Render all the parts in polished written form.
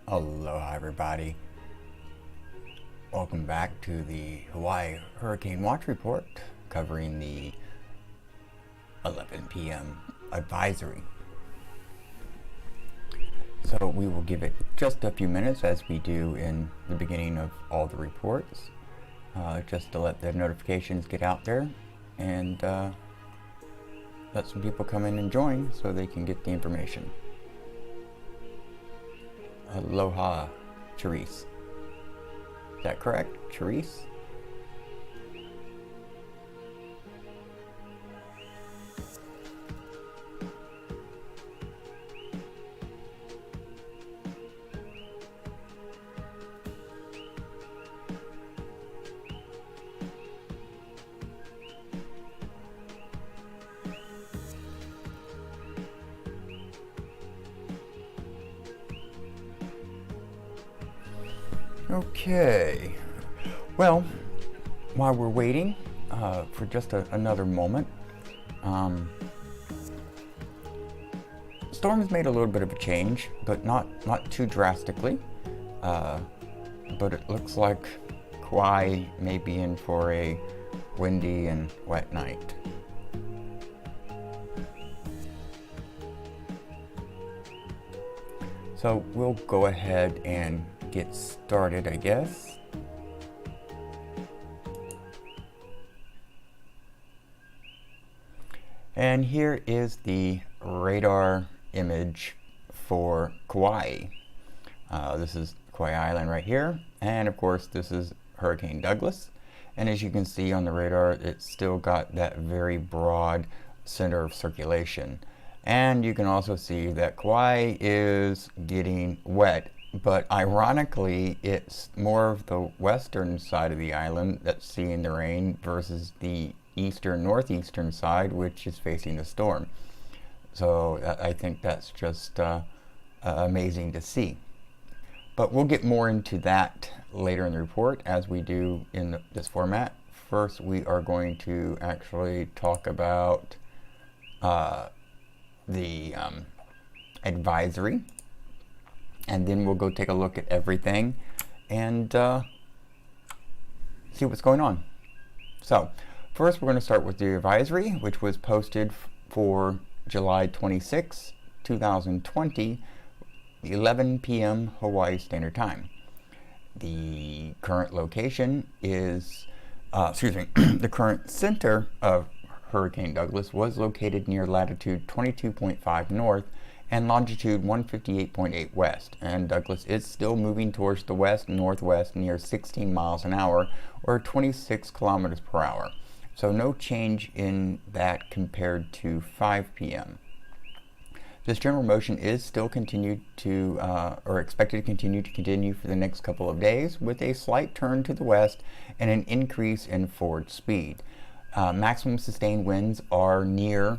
Aloha everybody. Welcome back to the Hawaii Hurricane Watch Report covering the 11 p.m. advisory. So we will give it just a few minutes as we do in the beginning of all the reports, just to let the notifications get out there and let some people come in and join so they can get the information. Aloha, Therese. Is that correct, Therese? Okay, well, while we're waiting for just another moment, storm has made a little bit of a change, but not too drastically. But it looks like Kauai may be in for a windy and wet night. So we'll go ahead and get started, I guess. And here is the radar image for Kauai. This is Kauai Island right here, and of course this is Hurricane Douglas. And as you can see on the radar, it's still got that very broad center of circulation. And you can also see that Kauai is getting wet, but ironically, it's more of the western side of the island that's seeing the rain versus the eastern northeastern side, which is facing the storm. So I think that's just amazing to see. But we'll get more into that later in the report, as we do in this format. First, we are going to actually talk about the advisory, and then we'll go take a look at everything and see what's going on. So first we're going to start with the advisory, which was posted for July 26, 2020, 11 p.m. Hawaii Standard Time. The current location is, the current center of Hurricane Douglas was located near latitude 22.5 north and longitude 158.8 west, and Douglas is still moving towards the west-northwest near 16 miles an hour, or 26 kilometers per hour. So no change in that compared to 5 p.m. This general motion is still continued to, or expected to continue for the next couple of days, with a slight turn to the west and an increase in forward speed. Maximum sustained winds are near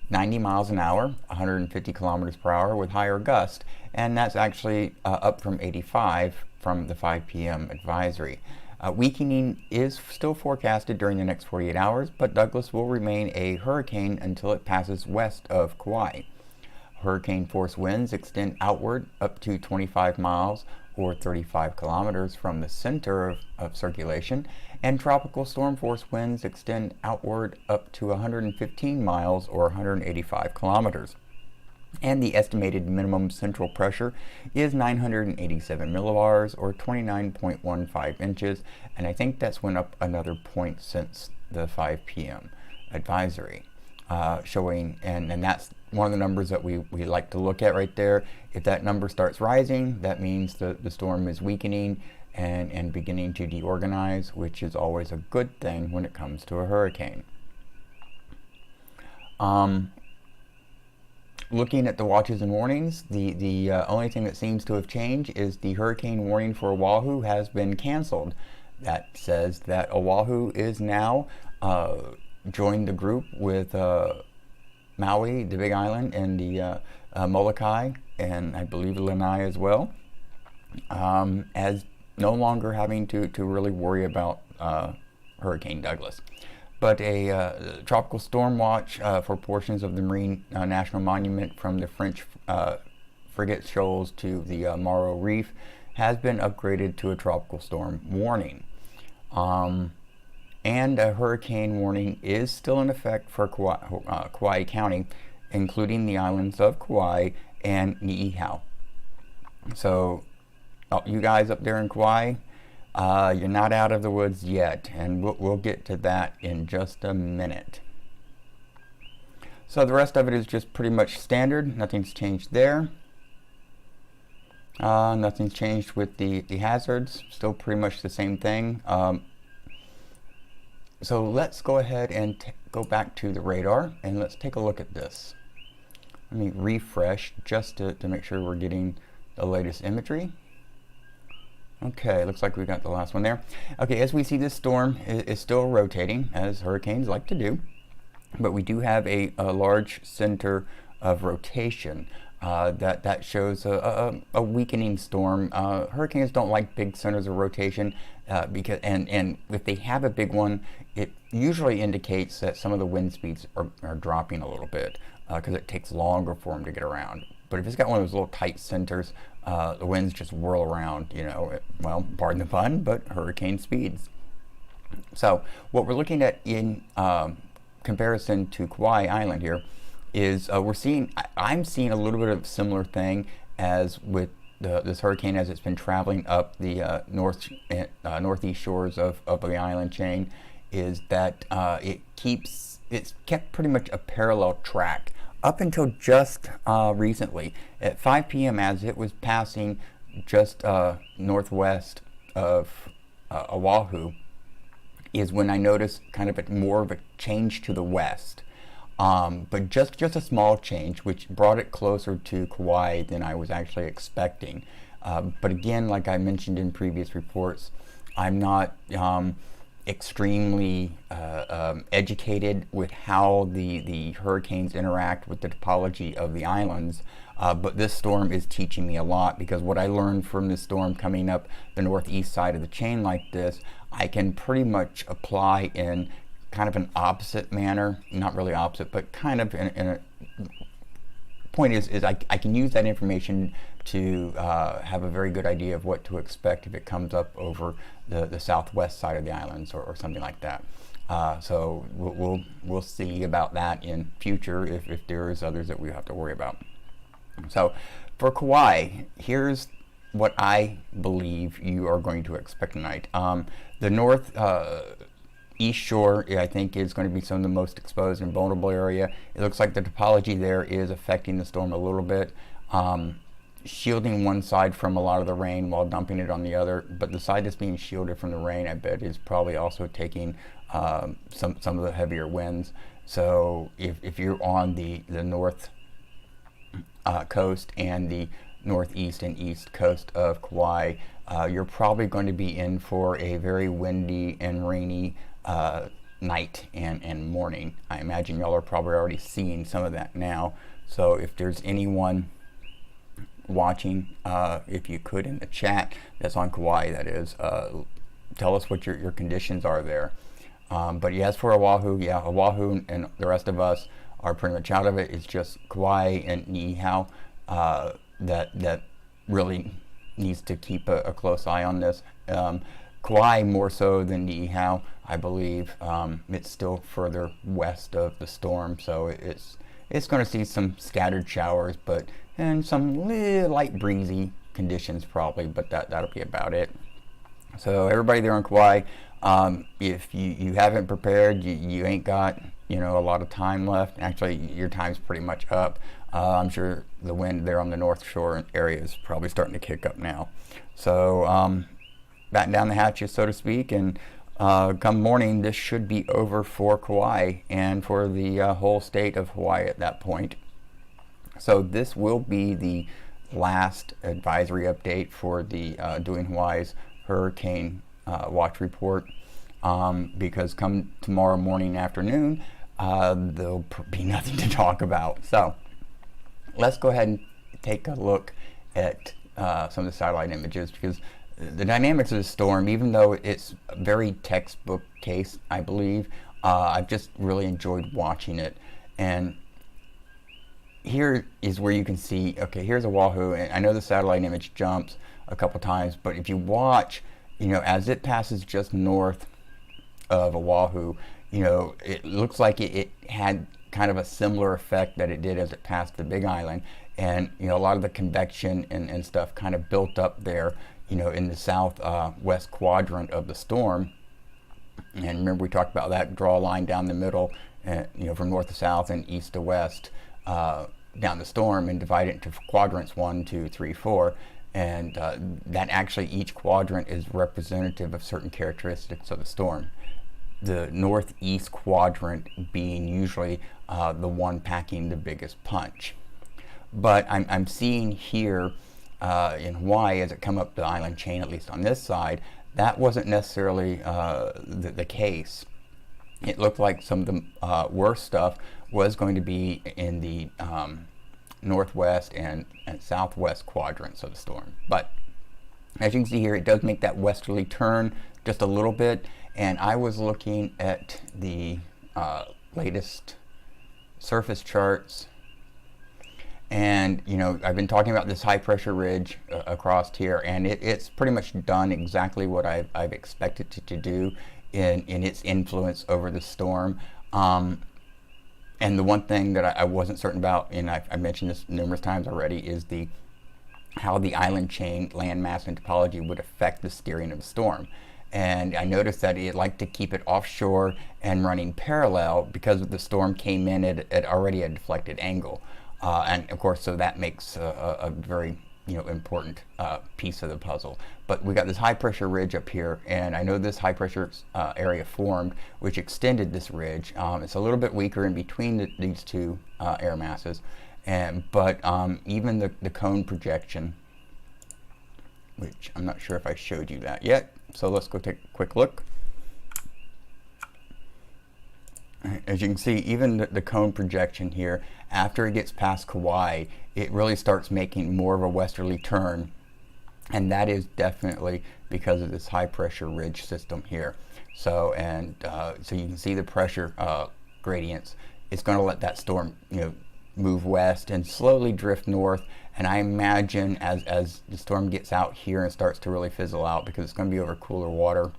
90 miles an hour, 150 kilometers per hour, with higher gust, and that's actually up from 85 from the 5 p.m. advisory. Weakening is still forecasted during the next 48 hours, but Douglas will remain a hurricane until it passes west of Kauai. Hurricane force winds extend outward up to 25 miles or 35 kilometers from the center of circulation, and tropical storm force winds extend outward up to 115 miles or 185 kilometers. And the estimated minimum central pressure is 987 millibars or 29.15 inches, and I think that's went up another point since the 5 p.m. advisory. Showing, and that's one of the numbers that we like to look at right there. If that number starts rising, that means the storm is weakening and beginning to deorganize, which is always a good thing when it comes to a hurricane. Looking at the watches and warnings, the only thing that seems to have changed is the hurricane warning for Oahu has been canceled. That says that Oahu is now joined the group with Maui, the Big Island, and the Molokai, and I believe Lanai as well, as no longer having to really worry about Hurricane Douglas. But a tropical storm watch for portions of the Marine National Monument from the French frigate shoals to the Morrow Reef has been upgraded to a tropical storm warning. And a hurricane warning is still in effect for Kauai County, including the islands of Kauai and Niihau. So, you guys up there in Kauai, you're not out of the woods yet, and we'll get to that in just a minute. So the rest of it is just pretty much standard. Nothing's changed there. Nothing's changed with the hazards. Still pretty much the same thing. So let's go ahead and go back to the radar, and let's take a look at this. Let me refresh just to make sure we're getting the latest imagery. Okay, looks like we got the last one there. Okay, as we see, this storm is still rotating, as hurricanes like to do, but we do have a large center of rotation. That shows a weakening storm. Hurricanes don't like big centers of rotation because if they have a big one, it usually indicates that some of the wind speeds are dropping a little bit because it takes longer for them to get around. But if it's got one of those little tight centers, the winds just whirl around, well, pardon the pun, but hurricane speeds. So what we're looking at in comparison to Kauai Island here is I'm seeing a little bit of a similar thing as with this hurricane as it's been traveling up the northeast shores of the island chain, is that it's kept pretty much a parallel track up until just recently. At 5 p.m. as it was passing just northwest of Oahu is when I noticed kind of more of a change to the west. But just a small change, which brought it closer to Kauai than I was actually expecting. But again, like I mentioned in previous reports, I'm not extremely educated with how the hurricanes interact with the topology of the islands. But this storm is teaching me a lot, because what I learned from this storm coming up the northeast side of the chain like this, I can pretty much apply in kind of an opposite manner, not really opposite, but kind of in a point is I can use that information to have a very good idea of what to expect if it comes up over the southwest side of the islands or something like that. So we'll see about that in future if there's others that we have to worry about. So for Kauai, here's what I believe you are going to expect tonight. The north east shore, I think, is going to be some of the most exposed and vulnerable area. It looks like the topology there is affecting the storm a little bit, shielding one side from a lot of the rain while dumping it on the other. But the side that's being shielded from the rain, I bet, is probably also taking some of the heavier winds. So if you're on the north coast and the northeast and east coast of Kauai, you're probably going to be in for a very windy and rainy night and morning. I imagine y'all are probably already seeing some of that now. So if there's anyone watching, if you could in the chat that's on Kauai, that is, tell us what your conditions are there. But yes, for Oahu, Oahu and the rest of us are pretty much out of it. It's just Kauai and Niihau that really needs to keep a close eye on this. Kauai more so than Niihau, I believe. It's still further west of the storm, so it's going to see some scattered showers, and some light breezy conditions probably, but that'll be about it. So everybody there on Kauai, if you haven't prepared, you ain't got a lot of time left. Actually, your time's pretty much up. I'm sure the wind there on the North Shore area is probably starting to kick up now. So batten down the hatches, so to speak, and come morning, this should be over for Kauai and for the whole state of Hawaii at that point. So this will be the last advisory update for the Doing Hawaii's Hurricane Watch Report, because come tomorrow morning, afternoon, there'll be nothing to talk about. So let's go ahead and take a look at some of the satellite images, because the dynamics of the storm, even though it's a very textbook case, I believe, I've just really enjoyed watching it. And here is where you can see, okay, here's Oahu, and I know the satellite image jumps a couple times, but if you watch, as it passes just north of Oahu, it looks like it had kind of a similar effect that it did as it passed the Big Island. And, a lot of the convection and stuff kind of built up there, in the southwest quadrant of the storm. And remember, we talked about that, draw a line down the middle, from north to south and east to west, down the storm, and divide it into quadrants 1, 2, 3, 4. And that actually, each quadrant is representative of certain characteristics of the storm. The northeast quadrant being usually the one packing the biggest punch. But I'm seeing here in Hawaii, as it come up the island chain, at least on this side, that wasn't necessarily the case. It looked like some of the worst stuff was going to be in the northwest and southwest quadrants of the storm. But as you can see here, it does make that westerly turn just a little bit. And I was looking at the latest surface charts, and I've been talking about this high pressure ridge across here, and it's pretty much done exactly what I've expected it to do in its influence over the storm. And the one thing that I wasn't certain about, and I mentioned this numerous times already, is how the island chain landmass and topology would affect the steering of the storm. And I noticed that it liked to keep it offshore and running parallel because the storm came in at already a deflected angle. And of course, so that makes a very important piece of the puzzle. But we got this high pressure ridge up here, and I know this high pressure area formed, which extended this ridge. It's a little bit weaker in between these two air masses, but even the cone projection, which I'm not sure if I showed you that yet. So let's go take a quick look. As you can see, even the cone projection here, after it gets past Kauai, it really starts making more of a westerly turn. And that is definitely because of this high pressure ridge system here. So, so you can see the pressure gradients. It's going to let that storm, move west and slowly drift north. And I imagine as the storm gets out here and starts to really fizzle out, because it's going to be over cooler water,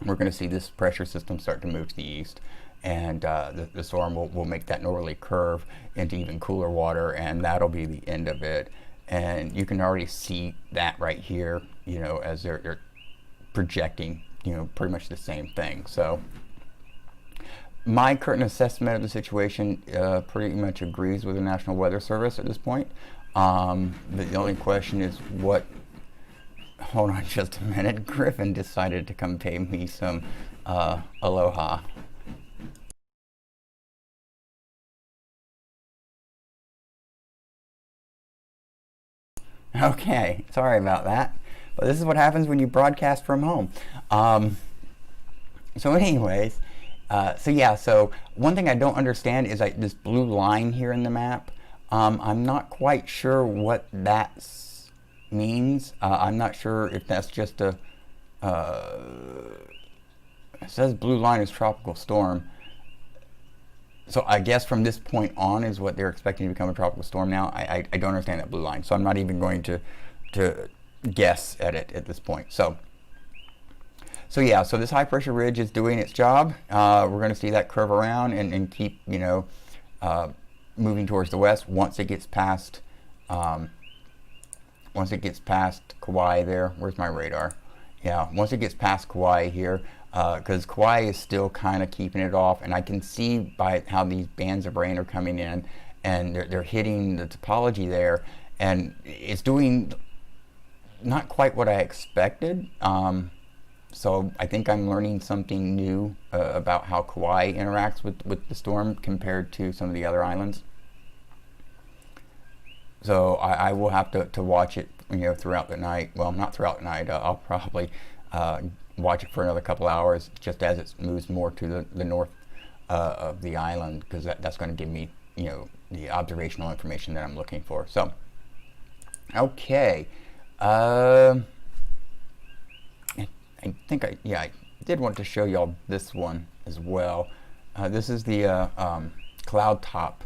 we're going to see this pressure system start to move to the east. And the storm will make that northerly curve into even cooler water, and that'll be the end of it. And you can already see that right here, as they're projecting, pretty much the same thing. So my current assessment of the situation pretty much agrees with the National Weather Service at this point. The only question is hold on just a minute. Griffin decided to come pay me some aloha. Okay, sorry about that. But this is what happens when you broadcast from home. So anyways, so one thing I don't understand is this blue line here in the map. I'm not quite sure what that means. I'm not sure if that's just it says blue line is tropical storm. So I guess from this point on is what they're expecting to become a tropical storm now. I don't understand that blue line, so I'm not even going to guess at it at this point. So this high pressure ridge is doing its job. We're going to see that curve around and keep moving towards the west once it gets past Kauai there. Where's my radar? Yeah, once it gets past Kauai here, because Kauai is still kind of keeping it off, and I can see by how these bands of rain are coming in, and they're hitting the topology there, and it's doing not quite what I expected. So I think I'm learning something new about how Kauai interacts with the storm compared to some of the other islands. So I will have to watch it, throughout the night. Well, not throughout the night. I'll probably watch it for another couple hours, just as it moves more to the north of the island, because that's going to give me, the observational information that I'm looking for. So, okay. I think I did want to show y'all this one as well. This is the cloud top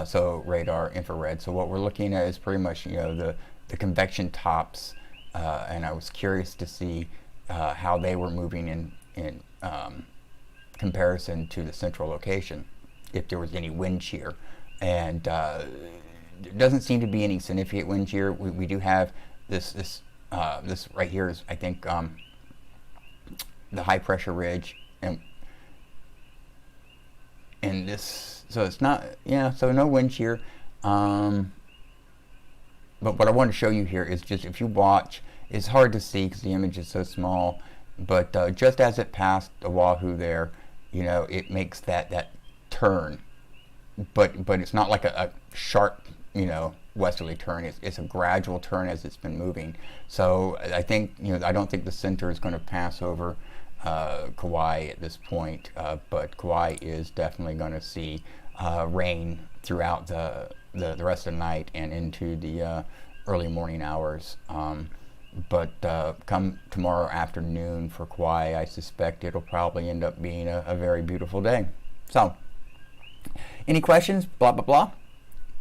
so radar, infrared. So what we're looking at is pretty much, the convection tops, and I was curious to see how they were moving in comparison to the central location, if there was any wind shear. And there doesn't seem to be any significant wind shear. We do have this right here is, I think, the high pressure ridge, and this, so it's not, so no wind shear. But what I want to show you here is just, if you watch, it's hard to see because the image is so small, but just as it passed Oahu there, it makes that turn, but it's not like a sharp, westerly turn. It's a gradual turn as it's been moving. So I think, I don't think the center is going to pass over Kauai at this point, but Kauai is definitely going to see rain throughout the rest of the night and into the early morning hours. But come tomorrow afternoon for Kauai, I suspect it'll probably end up being a very beautiful day. So, any questions? Blah, blah,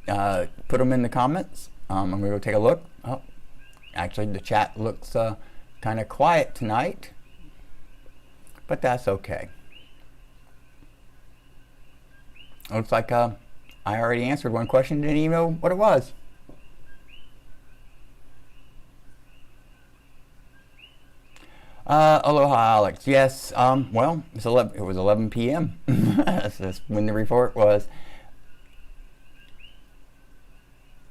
blah. Put them in the comments. I'm going to go take a look. Oh, actually, the chat looks kind of quiet tonight, but that's okay. Looks like I already answered one question, didn't even know what it was. Aloha, Alex. Yes, well, it was 11 p.m. That's when the report was.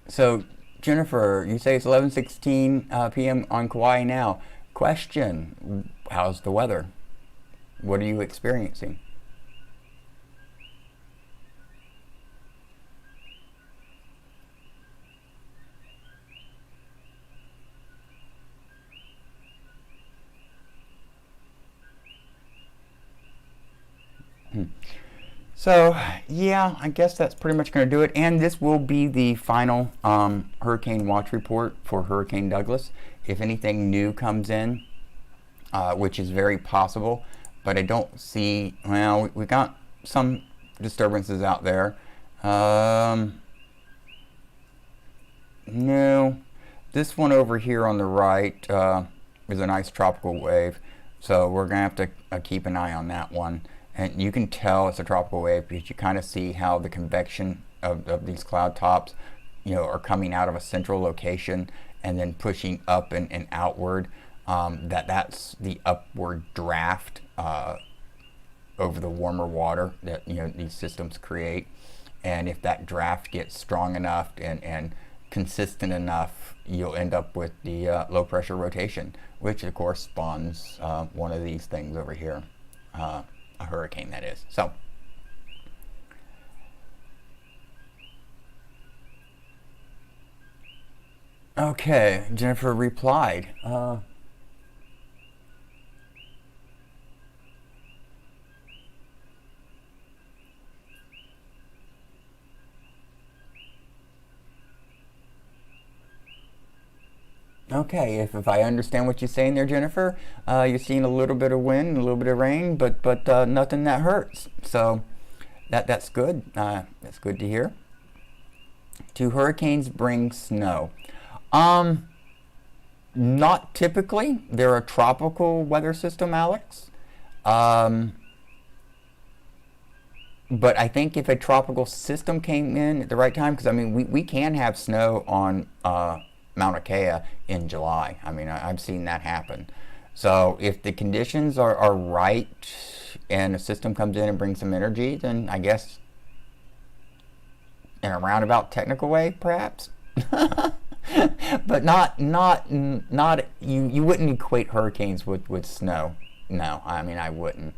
So, Jennifer, you say it's 11:16 p.m. on Kauai now. Question, how's the weather? What are you experiencing? So, yeah, I guess that's pretty much going to do it. And this will be the final hurricane watch report for Hurricane Douglas. If anything new comes in, which is very possible, but I don't see, well, we got some disturbances out there. No, this one over here on the right is a nice tropical wave. So we're going to have to keep an eye on that one. And you can tell it's a tropical wave because you kind of see how the convection of these cloud tops, are coming out of a central location and then pushing up and outward. That's the upward draft over the warmer water that these systems create. And if that draft gets strong enough and consistent enough, you'll end up with the low pressure rotation, which of course spawns one of these things over here. A hurricane, that is. So, okay, Jennifer replied. Okay, if I understand what you're saying there, Jennifer, you're seeing a little bit of wind, a little bit of rain, but nothing that hurts. So that's good. That's good to hear. Do hurricanes bring snow? Not typically. They're a tropical weather system, Alex. But I think if a tropical system came in at the right time, because I mean we can have snow on Mauna Kea in July. I mean, I've seen that happen. So if the conditions are right and a system comes in and brings some energy, then I guess in a roundabout technical way, perhaps. But not you wouldn't equate hurricanes with snow. No, I mean, I wouldn't.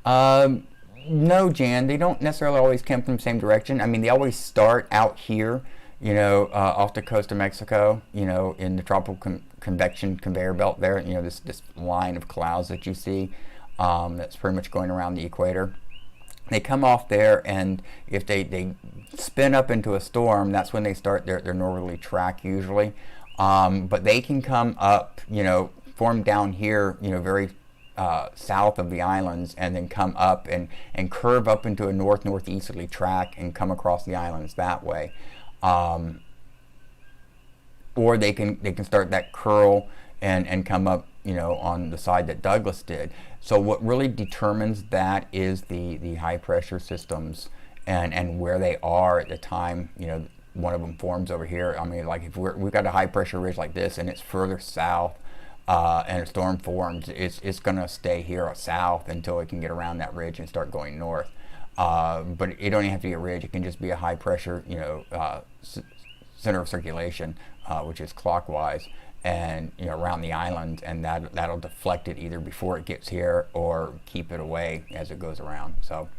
No, Jan, they don't necessarily always come from the same direction. I mean, they always start out here, off the coast of Mexico, in the tropical convection conveyor belt there, this line of clouds that you see, that's pretty much going around the equator. They come off there, and if they spin up into a storm, that's when they start their northerly track usually. But they can come up, form down here, very south of the islands and then come up and curve up into a northeasterly track and come across the islands that way. Or they can start that curl and come up, on the side that Douglas did. So what really determines that is the high pressure systems and where they are at the time, one of them forms over here. I mean, like if we've got a high pressure ridge like this and it's further south, and a storm forms, it's going to stay here south until it can get around that ridge and start going north. But it don't even have to be a ridge. It can just be a high pressure, center of circulation, which is clockwise, and around the island, and that'll deflect it either before it gets here or keep it away as it goes around. So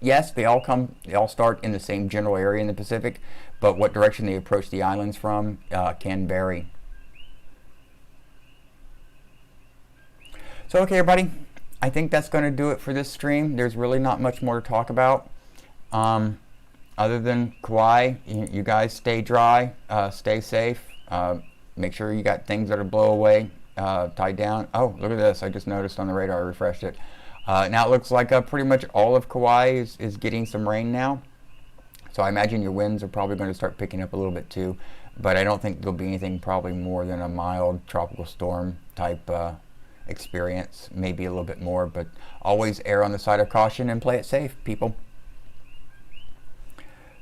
yes, they all start in the same general area in the Pacific, but what direction they approach the islands from can vary. So okay, everybody, I think that's going to do it for this stream. There's really not much more to talk about. Other than Kauai, you guys stay dry, stay safe, make sure you got things that are blow away, tied down. Oh, look at this. I just noticed on the radar, I refreshed it. Now it looks like pretty much all of Kauai is getting some rain now. So I imagine your winds are probably going to start picking up a little bit too. But I don't think there'll be anything probably more than a mild tropical storm type experience. Maybe a little bit more, but always err on the side of caution and play it safe, people.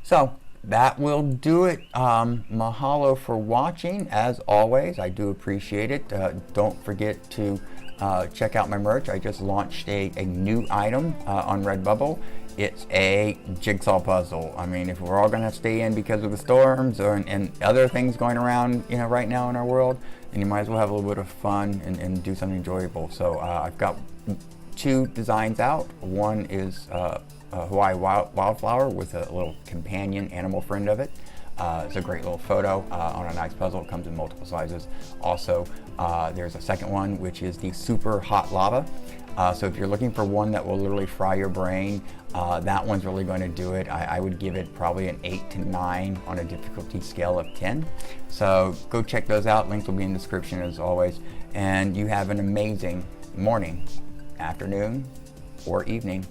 So that will do it. Mahalo for watching. As always, I do appreciate it. Don't forget to check out my merch. I just launched a new item on Redbubble. It's a jigsaw puzzle. I mean, if we're all going to stay in because of the storms and other things going around, right now in our world, then you might as well have a little bit of fun and do something enjoyable. So I've got 2 designs out. One is Hawaii wildflower with a little companion animal friend of it. It's a great little photo on a nice puzzle. It comes in multiple sizes. Also, there's a second one, which is the super hot lava. So if you're looking for one that will literally fry your brain, that one's really going to do it. I would give it probably an 8 to 9 on a difficulty scale of 10. So go check those out. Links will be in the description as always. And you have an amazing morning, afternoon, or evening.